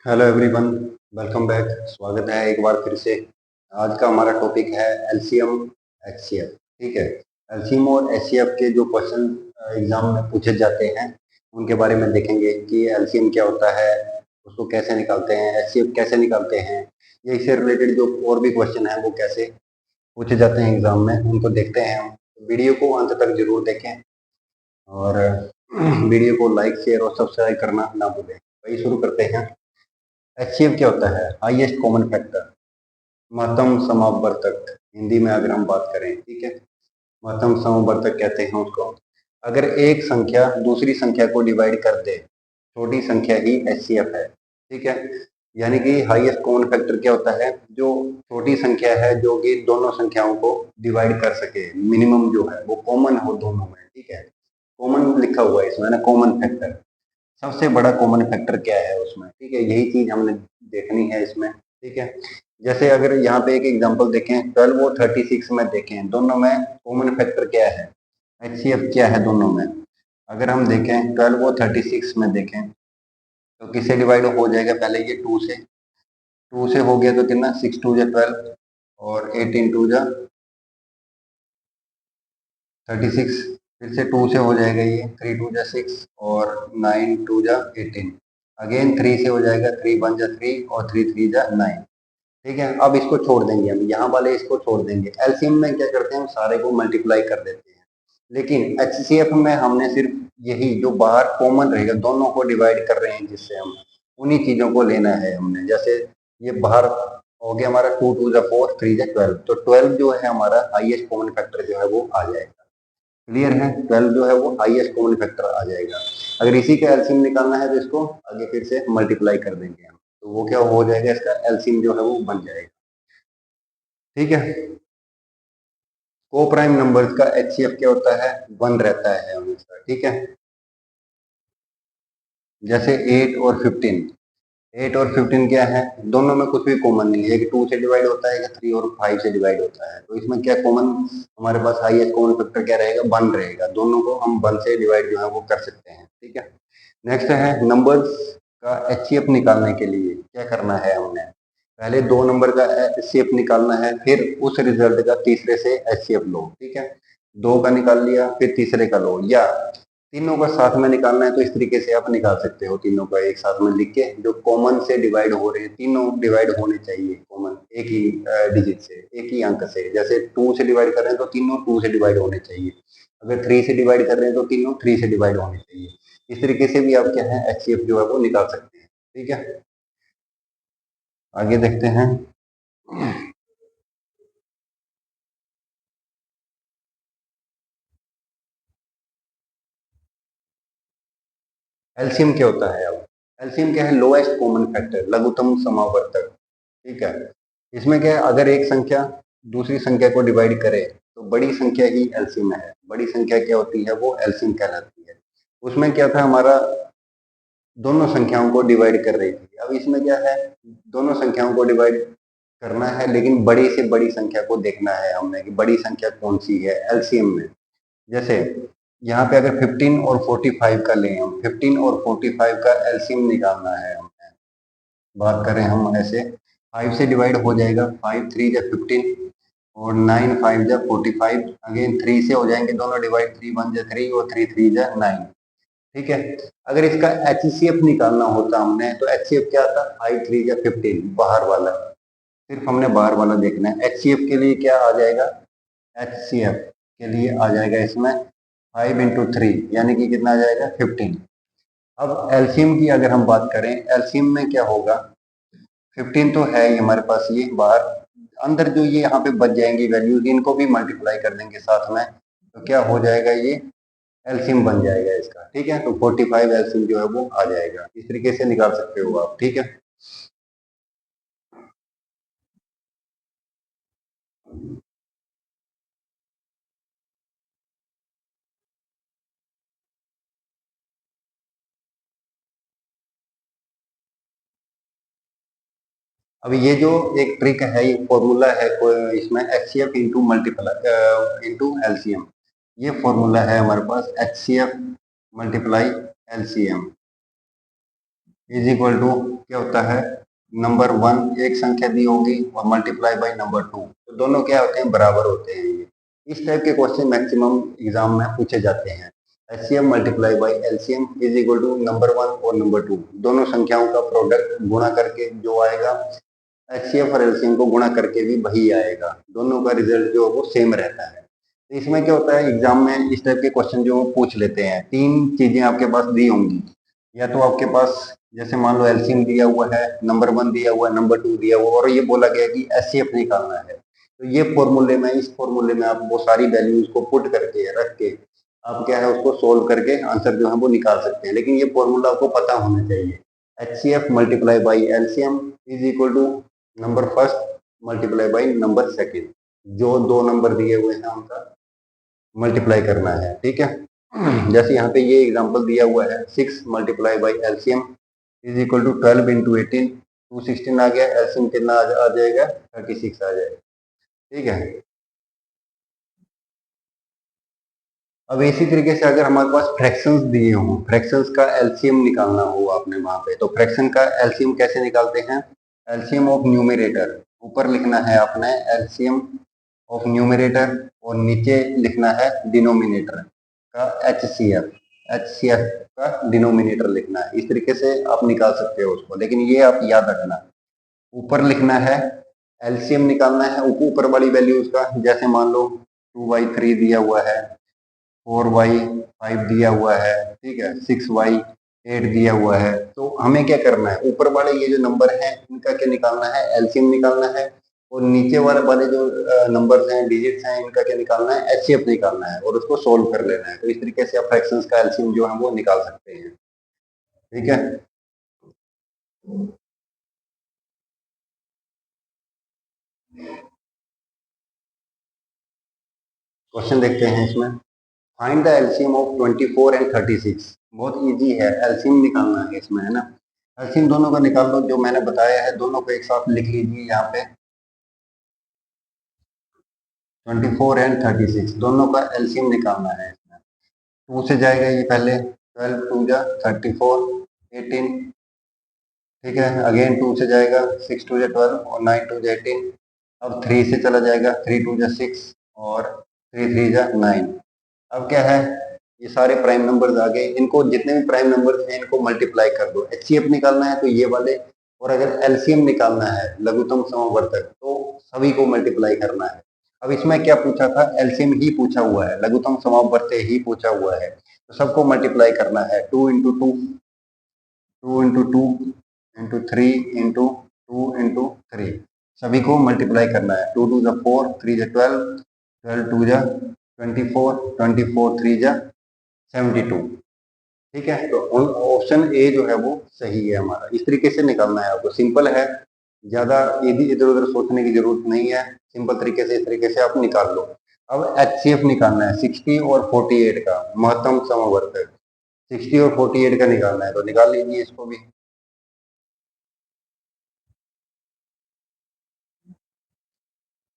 Hello everyone, welcome back. स्वागत है एक बार फिर से। आज का हमारा टॉपिक है एलसीएम एचसीएफ। ठीक है। एलसीएम और एचसीएफ के जो क्वेश्चन एग्जाम में पूछे जाते हैं उनके बारे में देखेंगे कि एलसीएम क्या होता है, उसको कैसे निकालते हैं, एचसीएफ कैसे निकालते हैं। ये इससे रिलेटेड जो और भी क्वेश्चन है वो कैसे पूछे जाते हैं एग्जाम में, उनको देखते हैं हम। वीडियो को अंत तक जरूर देखें और वीडियो को लाइक शेयर और सब्सक्राइब करना ना भूलें। वही शुरू करते हैं। एचसीएफ क्या होता है? हाईएस्ट कॉमन फैक्टर, महत्तम समावर्तक। हिंदी में अगर हम बात करें, ठीक है, महत्तम समावर्तक कहते हैं उसको। अगर एक संख्या दूसरी संख्या को डिवाइड कर दे, छोटी संख्या ही एचसीएफ है। ठीक है। यानी कि हाईएस्ट कॉमन फैक्टर क्या होता है? जो छोटी संख्या है जो कि दोनों संख्याओं को डिवाइड कर सके, मिनिमम जो है वो कॉमन हो दोनों में। ठीक है। कॉमन लिखा हुआ है इसमें ना, कॉमन फैक्टर। सबसे बड़ा कॉमन फैक्टर क्या है उसमें? ठीक है, यही चीज हमने देखनी है इसमें। ठीक है। जैसे अगर यहाँ पे एक एग्जांपल देखें, 12 और 36 में देखें, दोनों में कॉमन फैक्टर क्या है, एचसीएफ क्या है दोनों में? अगर हम देखें 12 और 36 में देखें तो किससे डिवाइड हो जाएगा? पहले ये 2 से, 2 से हो गया तो कितना, 6 2 जा 12 और 18 2 जा 36। फिर से 2 से हो जाएगा, ये 3 2 जा 6 और 9 2 जा 18। अगेन 3 से हो जाएगा, 3 1 जा 3 और 3 3 जा 9। ठीक है। अब इसको छोड़ देंगे हम, यहाँ वाले इसको छोड़ देंगे। एलसीएम में क्या करते हैं हम, सारे को मल्टीप्लाई कर देते हैं। लेकिन एचसीएफ में हमने सिर्फ यही जो बाहर कॉमन रहेगा, दोनों को डिवाइड कर रहे हैं जिससे हम, उन्हीं चीजों को लेना है हमने। जैसे ये बाहर हो गया हमारा 2 2 जा 4 3 जा 12, तो 12 जो है हमारा हाईएस्ट कॉमन फैक्टर जो है वो आ जाएगा। क्लियर है? 12 जो है वो हाईएस्ट कॉमन फैक्टर आ जाएगा। अगर इसी का एलसीएम निकालना है तो इसको आगे फिर से मल्टीप्लाई कर देंगे हम, तो वो क्या हो जाएगा, इसका एलसीएम जो है वो बन जाएगा। ठीक है। को प्राइम नंबर्स का एचसीएफ क्या होता है? 1 रहता है हमेशा। ठीक है। जैसे 8 और 15, 8 और 15 क्या है, दोनों में कुछ भी कॉमन नहीं है। एक 2 से डिवाइड होता है, एक 3 और 5 से डिवाइड होता है। तो इसमें क्या कॉमन, हमारे पास हाईएस्ट कॉमन फैक्टर क्या रहेगा? 1 रहेगा। दोनों को हम 1 से डिवाइड जो है वो कर सकते हैं। ठीक है। नेक्स्ट है नंबर्स का एचसीएफ निकालने के लिए क्या करना है हमने? पहले 2 नंबर का एचसीएफ निकालना है, फिर उस रिजल्ट का तीसरे से एचसीएफ लो। ठीक है। 2 का निकाल लिया, फिर तीसरे का लो, या तीनों का साथ में निकालना है तो इस तरीके से आप निकाल सकते हो। तीनों का एक साथ में लिख के, जो कॉमन से डिवाइड हो रहे हैं, तीनों डिवाइड होने चाहिए कॉमन, एक ही डिजिट से, एक ही अंक से। जैसे 2 से डिवाइड कर रहे हैं तो तीनों 2 से डिवाइड होने चाहिए। अगर 3 से डिवाइड कर रहे हैं तो तीनों 3 से डिवाइड होने चाहिए। इस तरीके से भी आप क्या है, एचसीएफ जो है वो निकाल सकते हैं। ठीक है। आगे देखते हैं। एलसीएम क्या होता है? अब एलसीएम क्या है? लोएस्ट कॉमन फैक्टर, लघुत्तम समावर्तक। ठीक है। इसमें क्या है, अगर एक संख्या दूसरी संख्या को डिवाइड करे तो बड़ी संख्या ही एलसीएम है। बड़ी संख्या क्या होती है? वो एलसीएम कहलाती है। उसमें क्या था हमारा, दोनों संख्याओं को डिवाइड कर रही थी। अब इसमें क्या है, दोनों संख्याओं को डिवाइड करना है, लेकिन बड़ी से बड़ी संख्या को देखना है हमने कि बड़ी संख्या कौन सी है एलसीएम में। जैसे यहाँ पे अगर 15 और 45 का लें हम, 15 और 45 का एलसीएम निकालना है हमें, बात करें हम ऐसे, 5 से डिवाइड हो जाएगा, 5 3 जा 15 और 9 5 जा 45। अगेन 3 से हो जाएंगे दोनों डिवाइड, 3 1 जा 3 और 3 3 जा 9। ठीक है। अगर इसका एचसीएफ निकालना होता हमने तो एचसीएफ क्या आता, 5 3 जा 15 बाहर वाला, सिर्फ हमने बाहर वाला देखना है। एचसीएफ के लिए क्या आ जाएगा, एचसीएफ के लिए आ जाएगा इसमें 5 इंटू 3, यानी कि कितना आ जाएगा, 15। अब एलसीएम की अगर हम बात करें, एलसीएम में क्या होगा, 15 तो है ही हमारे पास, ये बाहर, अंदर जो ये यहाँ पे बच जाएंगी वैल्यूज, इनको भी मल्टीप्लाई कर देंगे साथ में, तो क्या हो जाएगा, ये एलसीएम बन जाएगा इसका। ठीक है। तो 45 एलसीएम जो है वो आ जाएगा। इस तरीके से निकाल सकते हो आप। ठीक है। अब ये जो एक ट्रिक है, ये फॉर्मूला है, इसमें HCF into multiply into LCM, ये फॉर्मूला है हमारे पास, HCF multiply LCM. Is equal to क्या होता है, नंबर वन एक संख्या दी होगी और मल्टीप्लाई बाई नंबर टू, तो दोनों क्या होते हैं, बराबर होते हैं। ये इस टाइप के क्वेश्चन मैक्सिमम एग्जाम में पूछे जाते हैं। HCF multiply by LCM is equal to number one और नंबर टू, दोनों संख्याओं का प्रोडक्ट गुणा करके जो आएगा, एचसीएफ और एलसीएम को गुणा करके भी वही आएगा, दोनों का रिजल्ट जो है वो सेम रहता है। तो इसमें क्या होता है, एग्जाम में इस टाइप के क्वेश्चन जो पूछ लेते हैं, तीन चीजें आपके पास दी होंगी, या तो आपके पास जैसे मान लो एलसीएम दिया हुआ है, नंबर वन दिया हुआ है, नंबर टू दिया हुआ है, और ये बोला गया कि एचसीएफ निकालना है, तो ये फॉर्मूले में, इस फॉर्मूले में आप वो सारी वैल्यूज को पुट करके रख के आप क्या है उसको सोल्व करके आंसर जो है वो निकाल सकते हैं। लेकिन ये फॉर्मूला आपको पता होना चाहिए, H C F multiply by LCM is equal to number first multiply by number second, जो दो नंबर दिए हुए हैं उनका मल्टीप्लाई करना है, ठीक है। जैसे यहाँ पे ये एग्जांपल दिया हुआ है, 6 multiply by LCM is equal to 12 into 18, 216 आ गया, एलसीएम कितना आ जाएगा, 36 आ जाएगा, ठीक है। अब इसी तरीके से अगर हमारे पास फ्रैक्शंस दिए हों, फ्रैक्शंस का एलसीएम निकालना हो आपने वहां पे, तो फ्रैक्शन का एलसीएम कैसे निकालते हैं, एलसीएम ऑफ न्यूमरेटर, ऊपर लिखना है आपने एलसीएम ऑफ न्यूमरेटर और नीचे लिखना है डिनोमिनेटर का एचसीएफ, एचसीएफ का डिनोमिनेटर लिखना है। इस तरीके से आप निकाल सकते हो उसको, लेकिन ये आप याद रखना, ऊपर लिखना है एलसीएम निकालना है ऊपर वाली वैल्यूज का, जैसे मान लो 2/3 दिया हुआ है, 4/5 दिया हुआ है, ठीक है, 6/8 दिया हुआ है, तो हमें क्या करना है, ऊपर वाले ये जो नंबर हैं इनका क्या निकालना है, एलसीएम निकालना है, और नीचे वाले जो नंबर्स हैं, डिजिट्स हैं, इनका क्या निकालना है, एचसीएफ निकालना है और उसको सोल्व कर लेना है। तो इस तरीके से आप फ्रैक्शंस का एलसीएम जो है वो निकाल सकते हैं, ठीक है। क्वेश्चन देखते हैं इसमें, find the LCM of 24 and 36, बहुत इजी है, एलसीएम निकालना है इसमें, है ना। एलसीएम दोनों का निकाल दो, जो मैंने बताया है दोनों को एक साथ लिख लीजिए यहाँ पे, 24 एंड 36 दोनों का एलसीएम निकालना है इसमें। टू से जाएगा ये पहले, 12 टू जा 34, 18, ठीक है, अगेन टू से जाएगा, 6 टू जा 12 और 9 टू जा 18, अब थ्री से चला जाएगा, 3 टू जा 6 और 3 थ्री जा 9। अब क्या है, ये सारे प्राइम नंबर्स आ गए, इनको जितने भी प्राइम नंबर्स हैं इनको मल्टीप्लाई कर दो, एचसीएफ निकालना है तो ये वाले, और अगर एलसीएम निकालना है लघुत्तम समवर्तक तो सभी को मल्टीप्लाई करना है। अब इसमें क्या पूछा था, एलसीएम ही पूछा हुआ है, लघुत्तम समवर्तक ही पूछा हुआ है, तो सबको मल्टीप्लाई करना है, 2 into two, 2 into two into three into two into three, सभी को मल्टीप्लाई करना है, 2 टू जा 4, 3 जा 12, 12 टू जा 24, 24 थ्री जा 72, ठीक है। तो ऑप्शन ए जो है वो सही है हमारा, इस तरीके से निकालना है आपको, सिंपल है, ज्यादा इधर उधर सोचने की जरूरत नहीं है, सिंपल तरीके से इस तरीके से आप निकाल लो। अब एचसीएफ निकालना है 60 और 48 का महत्तम समवर्तक, 60 और 48 का निकालना है, तो निकाल लीजिए इसको भी।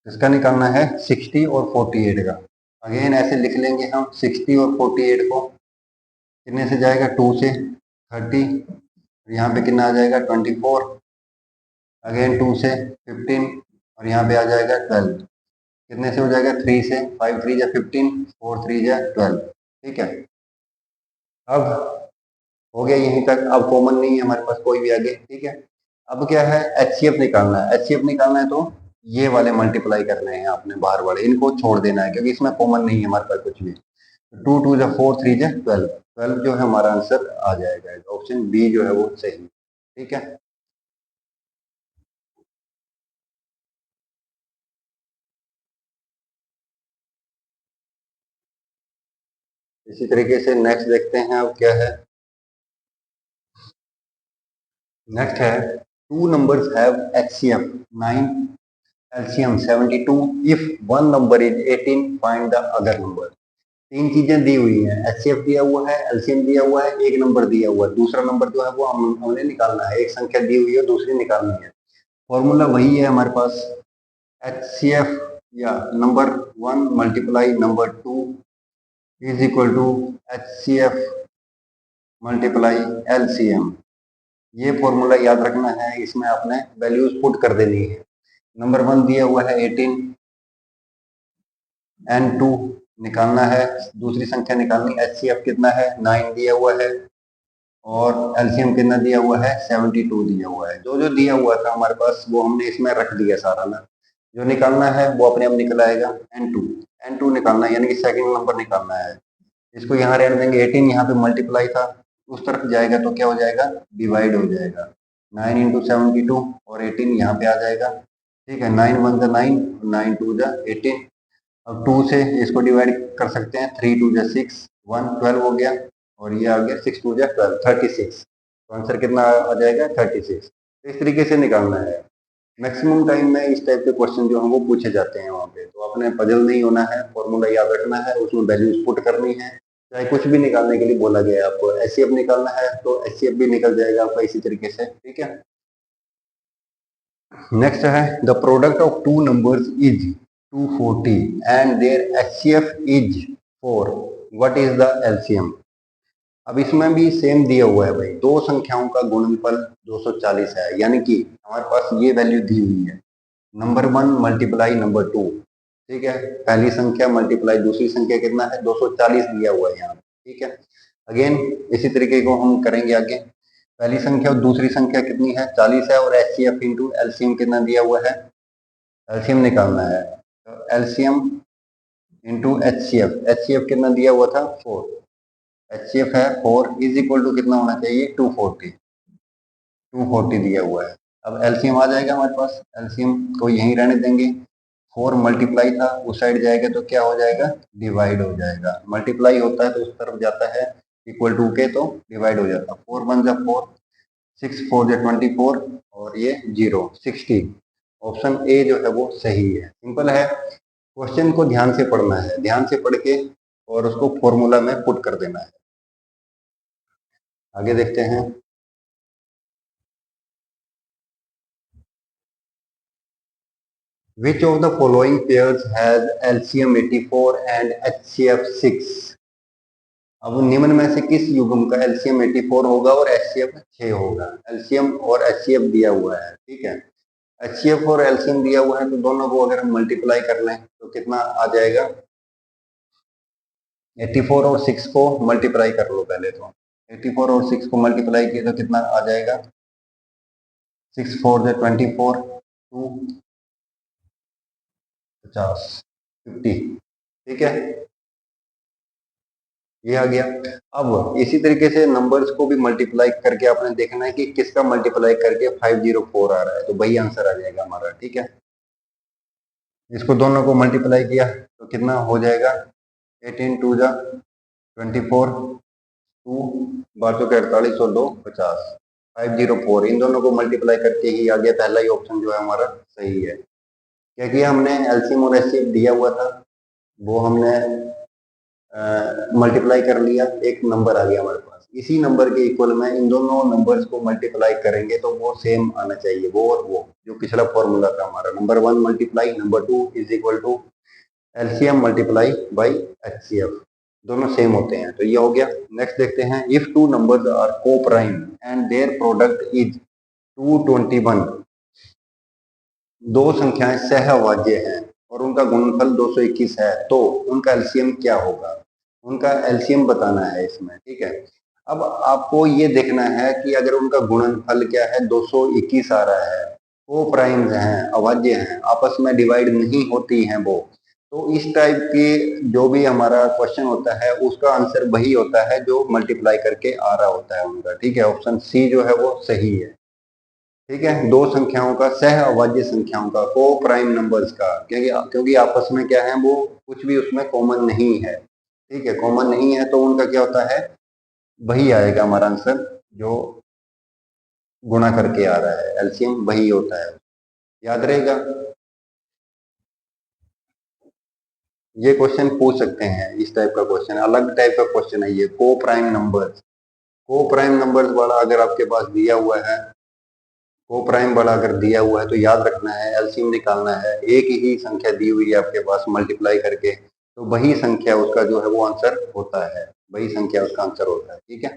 इसका निकालना है 60 और 48 का, अगेन ऐसे लिख लेंगे हम, 60 और 48 को कितने से जाएगा, 2 से 30, यहाँ पे कितना आ जाएगा 24, अगेन 2 से 15 और यहाँ पे आ जाएगा 12, कितने से हो जाएगा 3 से, 5 3 जा 15, 4 3 जा 12, ठीक है। अब हो गया यहीं तक, अब कॉमन नहीं है हमारे पास कोई भी आगे, ठीक है। अब क्या है, एचसीएफ निकालना है, एचसीएफ निकालना है तो ये वाले मल्टीप्लाई करने हैं आपने, बाहर वाले इनको छोड़ देना है क्योंकि इसमें कॉमन नहीं है हमारे पास कुछ भी। 2 2 जा 4 3 जा 12, 12 जो है हमारा आंसर आ जाएगा, ऑप्शन बी जो है वो सही, ठीक है। इसी तरीके से नेक्स्ट देखते हैं अब क्या है, नेक्स्ट है, two numbers have HCF 9, LCM 72, if one number is 18 find the other number. तीन चीजें दी हुई हैं, एचसीएफ दिया हुआ है, एलसीएम दिया हुआ है, एक नंबर दिया हुआ है, दूसरा नंबर जो है वो हमने निकालना है, एक संख्या दी हुई है दूसरी निकालनी है। फॉर्मूला वही है हमारे पास, एचसीएफ या number one multiply number two is equal to HCF multiply LCM, ये फॉर्मूला याद रखना है, इसमें आपने वैल्यूज पुट कर देनी है। नंबर 1 दिया हुआ है 18, N2 निकालना है, दूसरी संख्या निकालनी, HCF कितना है 9 दिया हुआ है, और एलसीएम कितना दिया हुआ है 72 दिया हुआ है। जो जो दिया हुआ था हमारे पास वो हमने इसमें रख दिया सारा ना, जो निकालना है वो अपने आप निकल आएगा। N2 निकालना है, यानी कि सेकंड नंबर निकालना है। इसको यहाँ रहने देंगे, 18 यहाँ पे मल्टीप्लाई था, उस तरफ जाएगा तो क्या हो जाएगा, डिवाइड हो जाएगा। 9 इंटू 72 और 18 यहाँ पे आ जाएगा। ठीक है, 9 1 जा 9, 9 2 जा 18। अब 2 से इसको डिवाइड कर सकते हैं, 3 2 जा 6, 1 12 हो गया, और ये आ गया 6 2 जा 12, 36। तो आंसर कितना आ जाएगा 36। तो इस तरीके से निकालना है। मैक्सिमम टाइम में इस टाइप के क्वेश्चन जो हैं वो पूछे जाते हैं वहाँ पे, तो आपने पजल नहीं होना है, फॉर्मूला याद रखना है, उसमें वैल्यूज पुट करनी है। चाहे कुछ भी निकालने के लिए बोला गया है आपको, एचसीएफ निकालना है तो एचसीएफ भी निकल जाएगा आपका इसी तरीके से। ठीक है, नेक्स्ट है the product of two numbers is 240 and their HCF is 4, what is the LCM. अब इसमें भी सेम दिया हुआ है भाई, दो संख्याओं का गुणनफल 240 है, यानी कि हमारे पास ये वैल्यू दी हुई है, नंबर 1 मल्टीप्लाई नंबर 2। ठीक है, पहली संख्या मल्टीप्लाई दूसरी संख्या कितना है 240 दिया हुआ है यहाँ। ठीक है, अगेन इसी तरीके को हम करेंगे आगे। पहली संख्या और दूसरी संख्या कितनी है 40 है, और एचसीएफ इंटू एलसीएम कितना दिया हुआ है, एलसीएम निकालना है। तो एलसीएम इंटू एचसीएफ, एचसीएफ कितना दिया हुआ था 4, एचसीएफ है 4 इज इक्वल टू कितना होना चाहिए 240, 240 दिया हुआ है। अब एलसीएम आ जाएगा हमारे पास, एलसीएम को यहीं रहने देंगे, 4 मल्टीप्लाई था उस साइड जाएगा तो क्या हो जाएगा, डिवाइड हो जाएगा। मल्टीप्लाई होता है तो उस तरफ जाता है, इक्वल टू के तो डिवाइड हो जाता है। 4 1 जा 4, 6 4 जा 24, और ये 0 16। ऑप्शन ए जो है वो सही है। सिंपल है, क्वेश्चन को ध्यान से पढ़ना है, ध्यान से पढ़ के और उसको फॉर्मूला में पुट कर देना है। आगे देखते हैं। Which of the following pairs has LCM 84 and HCF 6? अब निम्न में से किस युग्म का एलसीएम 84 होगा और एचसीएफ 6 होगा। एलसीएम और एचसीएफ दिया हुआ है, ठीक है, एचसीएफ और एलसीएम दिया हुआ है, तो दोनों को अगर हम मल्टीप्लाई कर लें तो कितना आ जाएगा, 84 और 6 को मल्टीप्लाई कर लो पहले तो, 84 और 6 को मल्टीप्लाई किए तो कितना आ जाएगा, 6 4 जा 24, 2 50 50। ठीक है, ये आ गया। अब इसी तरीके से नंबर्स को भी मल्टीप्लाई करके आपने देखना है कि किसका मल्टीप्लाई करके 504 आ रहा है, तो वही आंसर आ जाएगा हमारा। ठीक है, इसको दोनों को मल्टीप्लाई किया तो कितना हो जाएगा, 18 2 जा 24, 2 बारह के 48 और 2 50, 504। इन दोनों को मल्टीप्लाई करके ही आ गया, पहला ही ऑप्शन जो है हमारा सही है। क्या किया हमने, एलसीएम और एचसीएफ दिया हुआ था, वो हमने मल्टीप्लाई कर लिया, एक नंबर आ गया हमारे पास, इसी नंबर के इक्वल में इन दोनों नंबर्स को मल्टीप्लाई करेंगे तो वो सेम आना चाहिए, वो और वो जो पिछला फॉर्मूला था हमारा, number 1 multiply number 2 is equal to LCM multiply by HCF, दोनों सेम होते हैं, तो ये हो गया। नेक्स्ट देखते हैं, if two numbers are coprime and their product is 221, दो संख्याएं सहअभाज्य हैं और उनका गुणनफल 221 है, तो उनका एलसीएम क्या होगा, उनका एलसीएम बताना है इसमें। ठीक है, अब आपको ये देखना है कि अगर उनका गुणनफल क्या है 221 आ रहा है, वो प्राइम्स हैं, अभाज्य हैं, आपस में डिवाइड नहीं होती हैं वो, तो इस टाइप की जो भी हमारा क्वेश्चन होता है उसका आंसर वही होता है जो मल्टीप्लाई करके आ रहा होता है उनका। ठीक है, ऑप्शन सी जो है वो सही है। ठीक है, दो संख्याओं का सह अभाज्य संख्याओं का, को प्राइम नंबर्स का, क्योंकि आपस में क्या है वो कुछ भी उसमें कॉमन नहीं है। ठीक है, कॉमन नहीं है तो उनका क्या होता है, वही आएगा हमारा आंसर जो गुणा करके आ रहा है, एलसीएम वही होता है, याद रहेगा। ये क्वेश्चन पूछ सकते हैं, इस टाइप का क्वेश्चन, अलग टाइप का क्वेश्चन है ये, को प्राइम नंबर्स। को प्राइम नंबर्स वाला अगर आपके पास दिया हुआ है, को प्राइम वाला अगर दिया हुआ है तो याद रखना है, एलसीएम निकालना है, एक ही संख्या दी हुई है आपके पास मल्टीप्लाई करके, तो वही संख्या उसका जो है वो आंसर होता है, वही संख्या उसका आंसर होता है। ठीक है।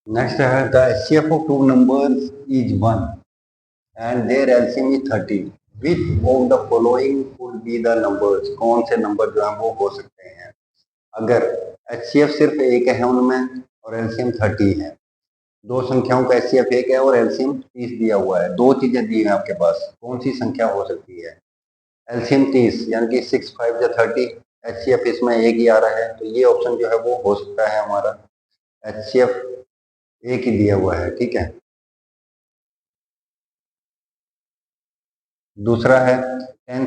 नेक्स्ट है the HCF of two numbers is 1 and their LCM is 30, which of the following would be the numbers, कौन से नंबर जो है वो हो सकते हैं अगर एचसीएफ सिर्फ एक है उनमें और एलसीएम 30 है। दो संख्याओं का एचसीएफ एक है और एलसीएम 30 दिया हुआ है, दो चीजें दी हैं आपके पास, कौन सी संख्या हो सकती है? एलसीएम 30 यानी कि 6 5 या 30, एचसीएफ इसमें एक ही आ रहा है, तो ये ऑप्शन जो है वो हो सकता है हमारा, एचसीएफ एक ही दिया हुआ है, ठीक है। दूसरा है 10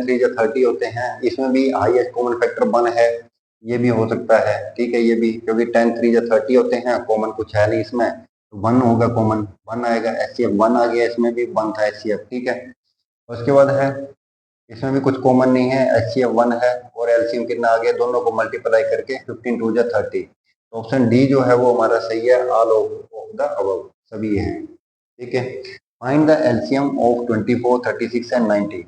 3 या 30 होते हैं, इसमें भी हाईएस्ट कॉमन फैक्टर 1 है, ये भी हो सकता है, ठीक है, ये भी, क्योंकि 10 3 या 30 होते हैं, कॉमन कुछ है नहीं इसमें, तो 1 होगा, कॉमन 1 आएगा, एचसीएफ 1 आ गया, इसमें भी 1 था एचसीएफ, ठीक है। उसके बाद है, इसमें भी कुछ कॉमन नहीं है, एचसीएफ 1 है और एलसीएम कितना आ गया, दोनों को मल्टीप्लाई करके 15 2 या 30, तो ऑप्शन डी जो है वो हमारा सही है, ऑल ऑफ द अबव, सभी हैं, ठीक है। Find the LCM of 24 36 and 90,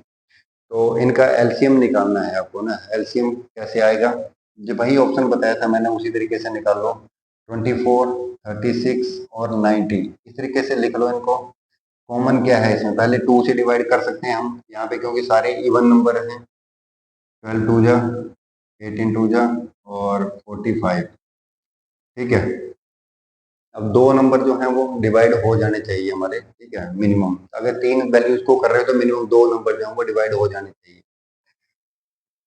तो इनका एलसीएम निकालना है आपको ना, एलसीएम कैसे आएगा, जो वही ऑप्शन बताया था मैंने उसी तरीके से निकाल लो, 24 36 और 90, इस तरीके से लिख लो इनको। कॉमन क्या है इसमें, पहले 2 से डिवाइड कर सकते हैं हम यहाँ पे, क्योंकि सारे इवन नंबर हैं, 12 2 जा, 18 2 जा और 45, ठीक है। अब दो नंबर जो हैं वो डिवाइड हो जाने चाहिए हमारे, ठीक है, मिनिमम, अगर तीन वैल्यूज को कर रहे हो तो मिनिमम दो नंबर जो हैं वो डिवाइड हो जाने चाहिए।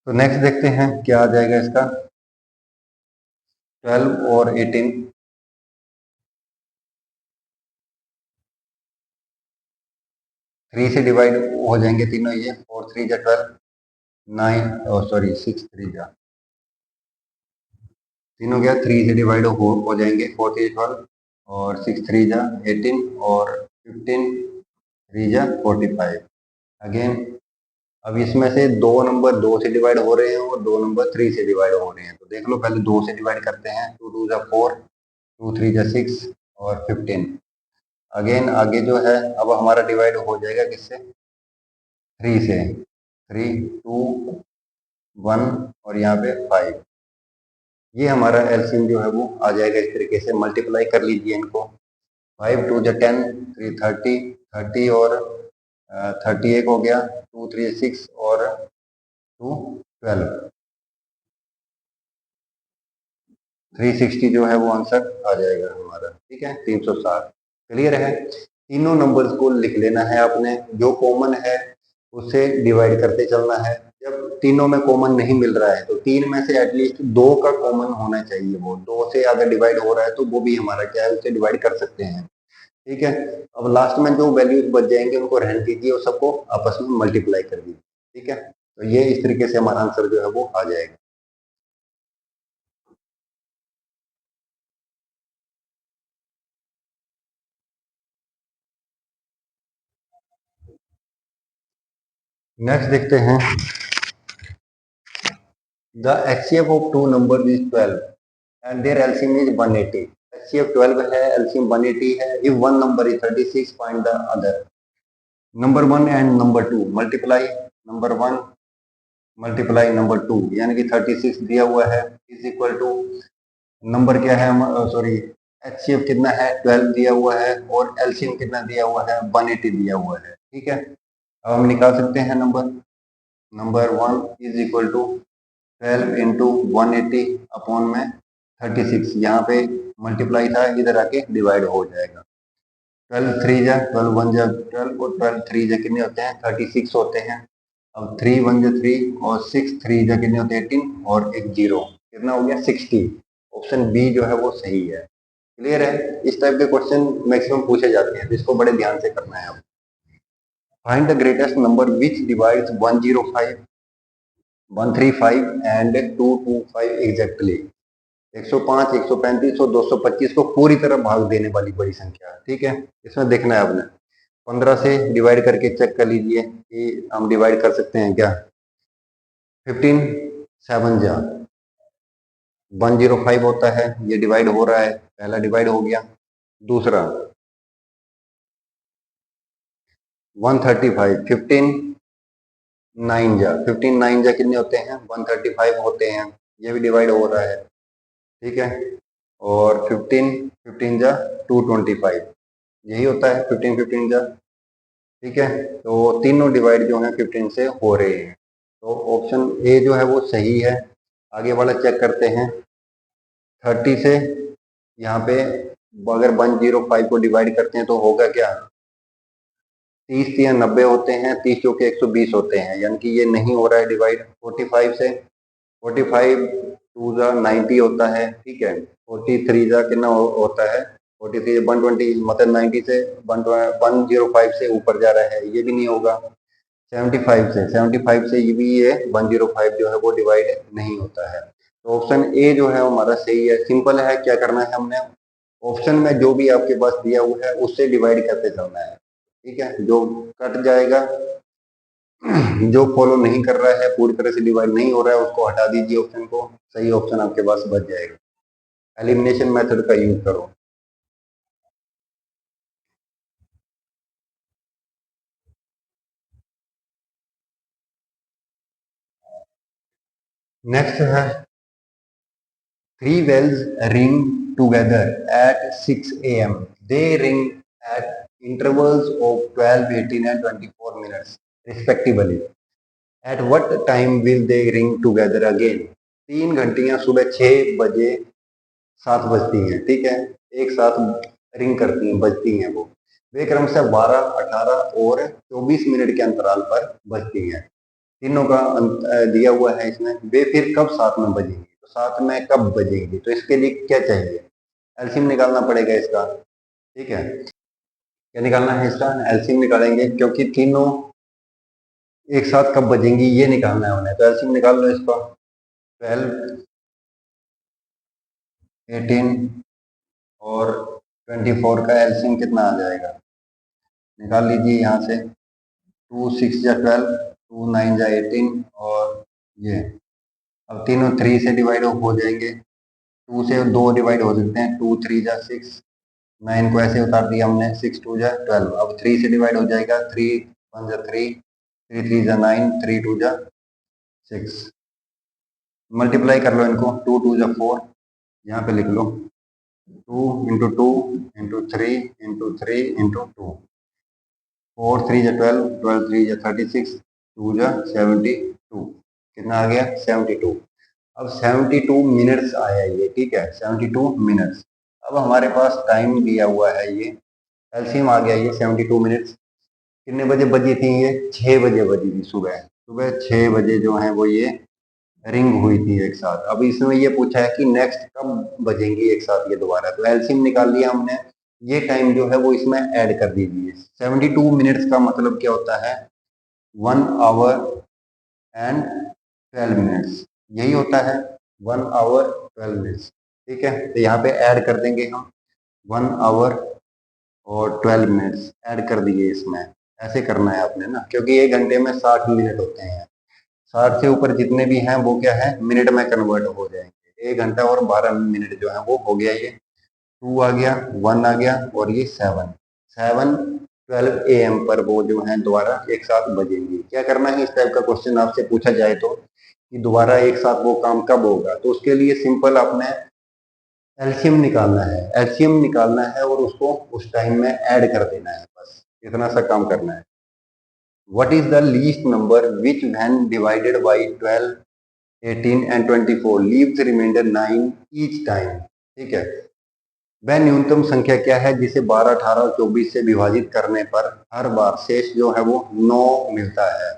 तो नेक्स्ट देखते हैं क्या आ जाएगा इसका, 12 और 18, 3 से डिवाइड हो जाएंगे तीनों, ये 4 3 जा 12, 9 सॉरी 6 3 जा, तीनों क्या 3 से डिवाइड हो जाएंगे, 4 3 12 और 6 3 जा 18 और 15 3 जा 45, अगेन। अब इसमें से दो नंबर 2 से डिवाइड हो रहे हैं और दो नंबर 3 से डिवाइड हो रहे हैं, तो देख लो पहले 2 से डिवाइड करते हैं, 2 2 जा 4, 2 3 जा 6 और 15, अगेन आगे जो है अब हमारा डिवाइड हो जाएगा किससे, 3 से, 3 2 1 और यहाँ पे 5, ये हमारा एलसीएम जो है वो आ जाएगा, इस तरीके से मल्टीप्लाई कर लीजिए इनको, 5 2 जा 10, 3 30, 30 और 30 एक हो गया, 2 3 6 और 2 12, 360 जो है वो आंसर आ जाएगा हमारा, ठीक है, 360, क्लियर है। तीनों नंबर्स को लिख लेना है आपने, जो कॉमन है उससे डिवाइड करते चलना है, जब तीनों में कॉमन नहीं मिल रहा है तो तीन में से एटलीस्ट दो का कॉमन होना चाहिए, वो दो से अगर डिवाइड हो रहा है तो वो भी हमारा क्या है, उससे डिवाइड कर सकते हैं, ठीक है। अब लास्ट में जो वैल्यूज बच जाएंगे उनको रहने दीजिए और सबको आपस में मल्टीप्लाई कर दीजिए, ठीक है, तो ये इस तरीके से हमारा आंसर जो है वो आ जाएगा। नेक्स्ट देखते हैं, the HCF of two number is 12 and their LCM is 180. HCF 12 है, LCM 180 है। If one number is 36, find the other. Number 1 and number 2 multiply number 1 multiply number 2, यानी कि 36 दिया हुआ है is equal to नंबर क्या है, सॉरी HCF कितना है, 12 दिया हुआ है और LCM कितना दिया हुआ है, 180 दिया हुआ है, ठीक है। अब हम निकाल सकते हैं number, number 1 is equal to 12 into 180 upon में 36, यहाँ पे मल्टीप्लाई था, इधर आके डिवाइड हो जाएगा, 12 3 जा 12 1 जा 12 और 12 3 जा कितने होते हैं, 36 होते हैं। अब 3 1 जा 3 और 6 3 जा कितने होते हैं, 18 और एक जीरो, कितना हो गया 60, ऑप्शन बी जो है वो सही है, क्लियर है। इस टाइप के क्वेश्चन मैक्सिमम पूछे जाते हैं, तो इसको बड़े ध्यान से करना है। Find the greatest number which divides 105 135 and 225 exactly, 105 135 और 225 को पूरी तरह भाग देने वाली बड़ी संख्या, ठीक है। इसमें देखना है आपने, 15 से डिवाइड करके चेक कर लीजिए कि हम डिवाइड कर सकते हैं क्या, 15 7 जा 105 होता है, ये डिवाइड हो रहा है, पहला डिवाइड हो गया, दूसरा 135 15 9 जा 15 9 जा कितने होते हैं, 135 होते हैं, ये भी डिवाइड हो रहा है, ठीक है। और 15 15 जा 225, यही होता है 15 15 जा। ठीक है, तो तीनों डिवाइड जो है 15 से हो रहे हैं, तो ऑप्शन ए जो है वो सही है। आगे वाला चेक करते हैं। 30 से यहाँ पे अगर 105 को डिवाइड करते हैं तो होगा क्या, 30 या 90 होते हैं, 30 जो कि 120 होते हैं, यानी कि ये नहीं हो रहा है डिवाइड। 45 से 45 टू जा 90 होता है। ठीक है, 43 जा कितना होता है, 43 120, मतलब 90 से 105 से ऊपर जा रहा है, ये भी नहीं होगा। 75 से ये भी, ये 105 जो है वो डिवाइड नहीं होता है। तो ऑप्शन ए जो है हमारा सही है। सिंपल है, क्या करना है हमने, ऑप्शन में जो भी आपके पास दिया हुआ है उससे डिवाइड करते चलना है। ठीक है, जो कट जाएगा, जो फॉलो नहीं कर रहा है, पूरी तरह से डिवाइड नहीं हो रहा है, उसको हटा दीजिए ऑप्शन को, सही ऑप्शन आपके पास बच जाएगा। एलिमिनेशन मेथड का यूज करो। नेक्स्ट है, three wells ring together at 6 a.m. They ring at intervals of 12, 18 and 24 minutes respectively. At what time will they ring together again? 3 घंटियां सुबह 6 बजे 7 बजती हैं। ठीक है, एक साथ रिंग करती हैं, बजती हैं वो। वे क्रमशः 12, 18 और 24 मिनट के अंतराल पर बजती हैं। तीनों का दिया हुआ है इसमें। वे फिर कब साथ में बजेंगी, तो साथ में कब बजेंगी, तो इसके लिए क्या चाहिए, एलसीएम निकालना पड़ेगा इसका। ठीक है, क्या निकालना है इसका, एलसीएम निकालेंगे, क्योंकि तीनों एक साथ कब बजेंगी ये निकालना है उन्हें। तो एलसीएम निकाल लो इसका। 12, 18 और 24 का एलसीएम कितना आ जाएगा, निकाल लीजिए यहाँ से। 2 6 जा 12, 2 9 जा 18, और ये अब तीनों 3 से डिवाइड हो जाएंगे। 2 से 2 डिवाइड हो सकते हैं, 2 3 जा 6, 9 को ऐसे उतार दिया हमने, 6 2 जा 12। अब 3 से डिवाइड हो जाएगा, 3 1 जा 3, 3 3 जा 9, 3 2 जा 6। मल्टीप्लाई कर लो इनको, 2 2 जा 4, यहाँ पे लिख लो 2 इंटू 2 इंटू 3 इंटू 3 इंटू 2, 4 3 जा 12, 12 3 जा 36, 2 जा 72, कितना आ गया 72। अब 72 मिनट्स आया ये। ठीक है, 72 मिनट्स। अब हमारे पास टाइम दिया हुआ है, ये एलसीएम आ गया ये 72 मिनट्स। कितने बजे बजी थी ये, 6 बजे बजी थी सुबह। सुबह 6 बजे जो है वो ये रिंग हुई थी एक साथ। अब इसमें ये पूछा है कि नेक्स्ट कब बजेंगी एक साथ ये दोबारा, तो एलसीएम निकाल लिया हमने। ये टाइम जो है वो इसमें ऐड कर दीजिए। 72 मिनट्स का मतलब क्या होता है, 1 आवर एंड 12 मिनट्स, यही होता है 1 आवर 12 मिनट्स। ठीक है, तो यहाँ पे ऐड कर देंगे हम 1 आवर और 12 मिनट्स ऐड कर दिए इसमें। ऐसे करना है आपने ना, क्योंकि 1 घंटे में 60 मिनट होते हैं। 60 से ऊपर जितने भी हैं वो क्या है, मिनट में कन्वर्ट हो जाएंगे। 1 घंटा और 12 मिनट जो है वो हो गया ये। 2 आ गया, 1 आ गया, और ये 7 7 12 AM पर वो जो है दोबारा एक साथ बजेंगी। क्या करना है, इस टाइप का क्वेश्चन आपसे पूछा जाए तो, कि दोबारा एक साथ वो काम कब होगा, तो उसके लिए सिंपल आपने एलसीएम निकालना है। एलसीएम निकालना है और उसको उस टाइम में ऐड कर देना है, बस इतना सा काम करना है। What is the least number which when divided by 12, 18 and 24 leaves remainder 9 each time? ठीक है, वह न्यूनतम संख्या क्या है जिसे 12, 18 और 24 से विभाजित करने पर हर बार शेष जो है वो 9 मिलता है।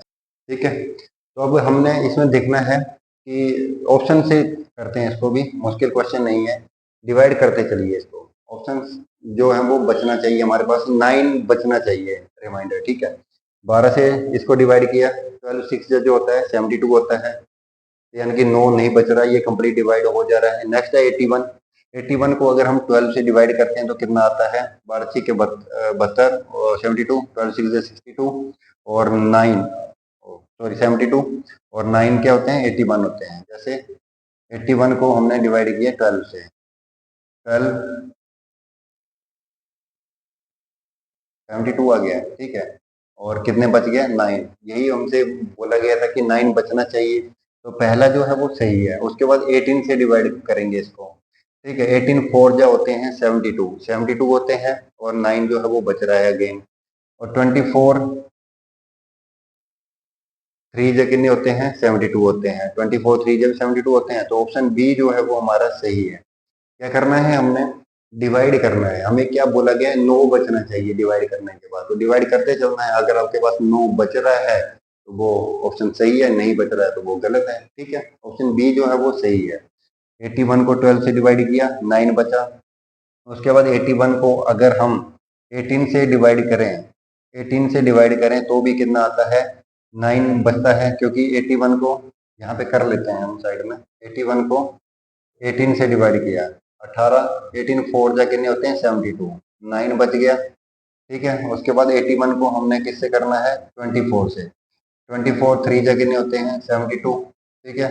ठीक है, तो अब हमने इसमें देखना है कि ऑप्शन से करते हैं इसको भी, मुश्किल क्वेश्चन नहीं है। डिवाइड करते चलिए इसको, ऑप्शन जो है वो बचना चाहिए हमारे पास, 9 बचना चाहिए रिमाइंडर। ठीक है, 12 से इसको डिवाइड किया, 12 6 जो होता है 72 होता है, यानी कि 9 नहीं बच रहा, ये कंप्लीट डिवाइड हो जा रहा है। नेक्स्ट है 81। 81 को अगर हम 12 से डिवाइड करते हैं तो कितना आता है, 12 6 के 72, और 72, 12 6 62, और 9, सॉरी 72, और 9 क्या होते हैं 81 होते हैं। जैसे 81 को हमने डिवाइड किया 12 से, 12 72 आ गया। ठीक है, और कितने बच गए 9, यही हमसे बोला गया था कि 9 बचना चाहिए। तो पहला जो है वो सही है। उसके बाद 18 से डिवाइड करेंगे इसको, ठीक है। 18 फोर जो होते हैं 72 होते हैं, और 9 जो है वो बच रहा है अगेन। और 24 थ्री जो कितने होते हैं 72 होते हैं। 24 थ्री जब 72 होते हैं, तो ऑप्शन बी जो है वो हमारा सही है। क्या करना है हमने, डिवाइड करना है। हमें क्या बोला गया है, 9 बचना चाहिए डिवाइड करने के बाद, तो डिवाइड करते चलना है। अगर आपके पास 9 बच रहा है तो वो ऑप्शन सही है, नहीं बच रहा है तो वो गलत है। ठीक है, ऑप्शन बी जो है वो सही है। 81 को 12 से डिवाइड किया, 9 बचा। उसके बाद 81 को अगर हम 18 से डिवाइड करें, 18 से डिवाइड करें तो भी कितना आता है, 9 बचता है। क्योंकि 81 को यहाँ पे कर लेते हैं हम साइड में, 81 को 18 से डिवाइड किया, 18, 18 फोर जा कितने होते हैं 72, 9 बच गया। ठीक है, उसके बाद 81 को हमने किससे करना है, 24 से। 24 थ्री जा कितने होते हैं 72। ठीक है,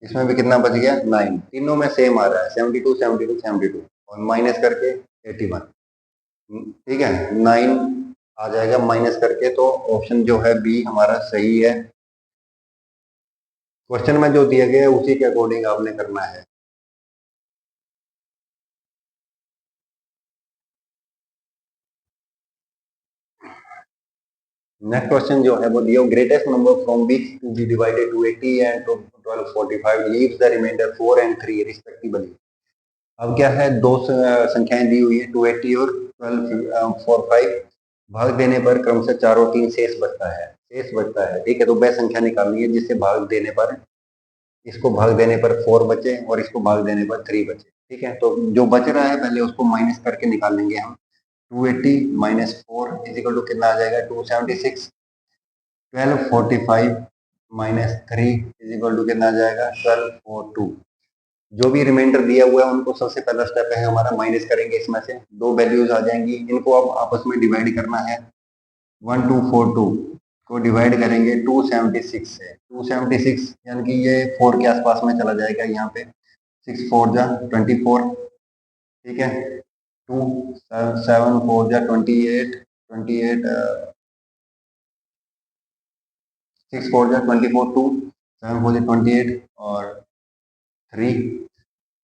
इसमें भी कितना बच गया 9, तीनों में सेम आ रहा है 72 72 72, और माइनस करके 81। ठीक है, 9 आ जाएगा माइनस करके, तो ऑप्शन जो है बी हमारा सही है। क्वेश्चन में जो दिया गया है उसी के अकॉर्डिंग आपने करना है। नेक्स्ट क्वेश्चन जो है वो दिया, greatest number from which to be divided 280 and 1245 leaves the reminder 4 and 3 respectively. अब क्या है, दो संख्याएं दी हुई है 280 और 1245, भाग देने पर क्रमशः 4 और 3 शेष बचता है, शेष बचता है। ठीक है, तो वह संख्या निकालनी है जिससे भाग देने पर, इसको भाग देने पर 4 बचे और इसको भाग देने पर 3 बचे। ठीक है, तो जो बच रहा है पहले उसको माइनस करके निकाल लेंगे हम। 280 माइनस 4 इज इक्वल टू कितना आ जाएगा 276। 1245 माइनस 3 इज इक्वल टू कितना आ जाएगा 1242। जो भी रिमाइंडर दिया हुआ है उनको सबसे पहला स्टेप है हमारा माइनस करेंगे, इसमें से दो वैल्यूज आ जाएंगी, इनको अब आपस में डिवाइड करना है। 1242 को डिवाइड करेंगे 276 से, 276 यानी कि ये 4 के आसपास में चला जाएगा यहाँ पे। 6 4 जा 24। ठीक है, 2 7 4 जा 28, 28 6 4 जा 24, 2 7 4 जा 28, और 3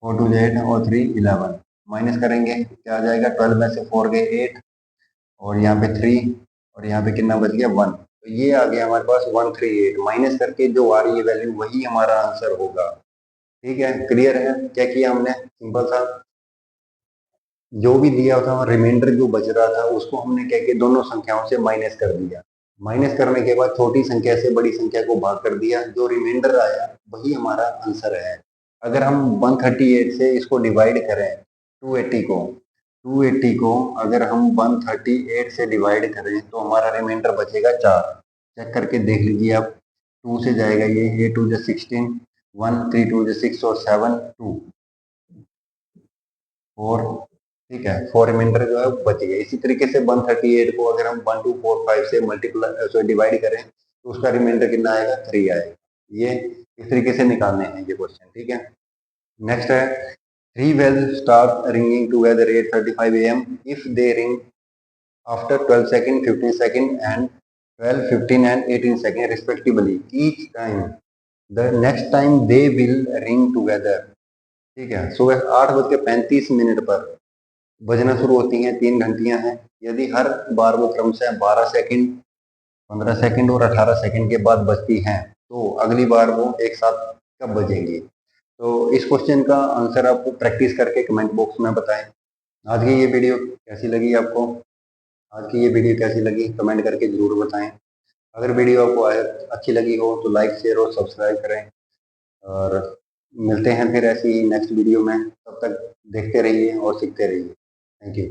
4 2 जा 8, और 3 11। माइनस करेंगे क्या आ जाएगा, 12 में से 4 गए 8, और यहाँ पे 3, और यहाँ पे कितना बच गया 1। तो ये आ गया हमारे पास 138। माइनस करके जो आ रही है वैल्यू वही हमारा आंसर होगा। ठीक है, क्लियर है। क्या किया हमने, सिंपल था, जो भी दिया था रिमाइंडर जो बच रहा था उसको हमने क्या किया, दोनों संख्याओं से माइनस कर दिया। माइनस करने के बाद छोटी संख्या से बड़ी संख्या को भाग कर दिया, जो रिमाइंडर आया वही हमारा आंसर है। अगर हम 138 से इसको डिवाइड करें 280 को, 280 को अगर हम 138 से डिवाइड करें तो हमारा रिमाइंडर बचेगा 4। चेक करके देख लीजिए आप, 2 से जाएगा ये 2 जो 16, 1 3 2 जो 6, और 7 2 4। ठीक है, 4 रिमाइंडर जो है वो बच गया। इसी तरीके से 138 को अगर हम 1245 से मल्टीप्लाई सो डिवाइड करें तो उसका रिमाइंडर कितना आएगा 3 आएगा। ये इस तरीके से निकालने हैं ये क्वेश्चन। ठीक है, नेक्स्ट है, three bells start ringing together at 35 a.m. if they ring after 12 second 15 second and 12 15 and 18 second respectively each time the next time they will ring together। ठीक है, सुबह 8:35 पर बजना शुरू होती हैं, 3 घंटियां हैं। यदि हर बार वो क्रमशः 12 सेकंड 15 सेकंड और 18 सेकंड के बाद बजती हैं तो अगली बार वो एक साथ कब बजेंगी। तो इस क्वेश्चन का आंसर आप प्रैक्टिस करके कमेंट बॉक्स में बताएं। आज की ये वीडियो कैसी लगी आपको, आज की ये वीडियो कैसी लगी कमेंट करके जरूर बताएं। अगर वीडियो आपको अच्छी लगी हो तो लाइक शेयर और सब्सक्राइब करें, और मिलते हैं फिर ऐसी ही नेक्स्ट वीडियो में। तब तक देखते रहिए और सीखते रहिए। Thank you.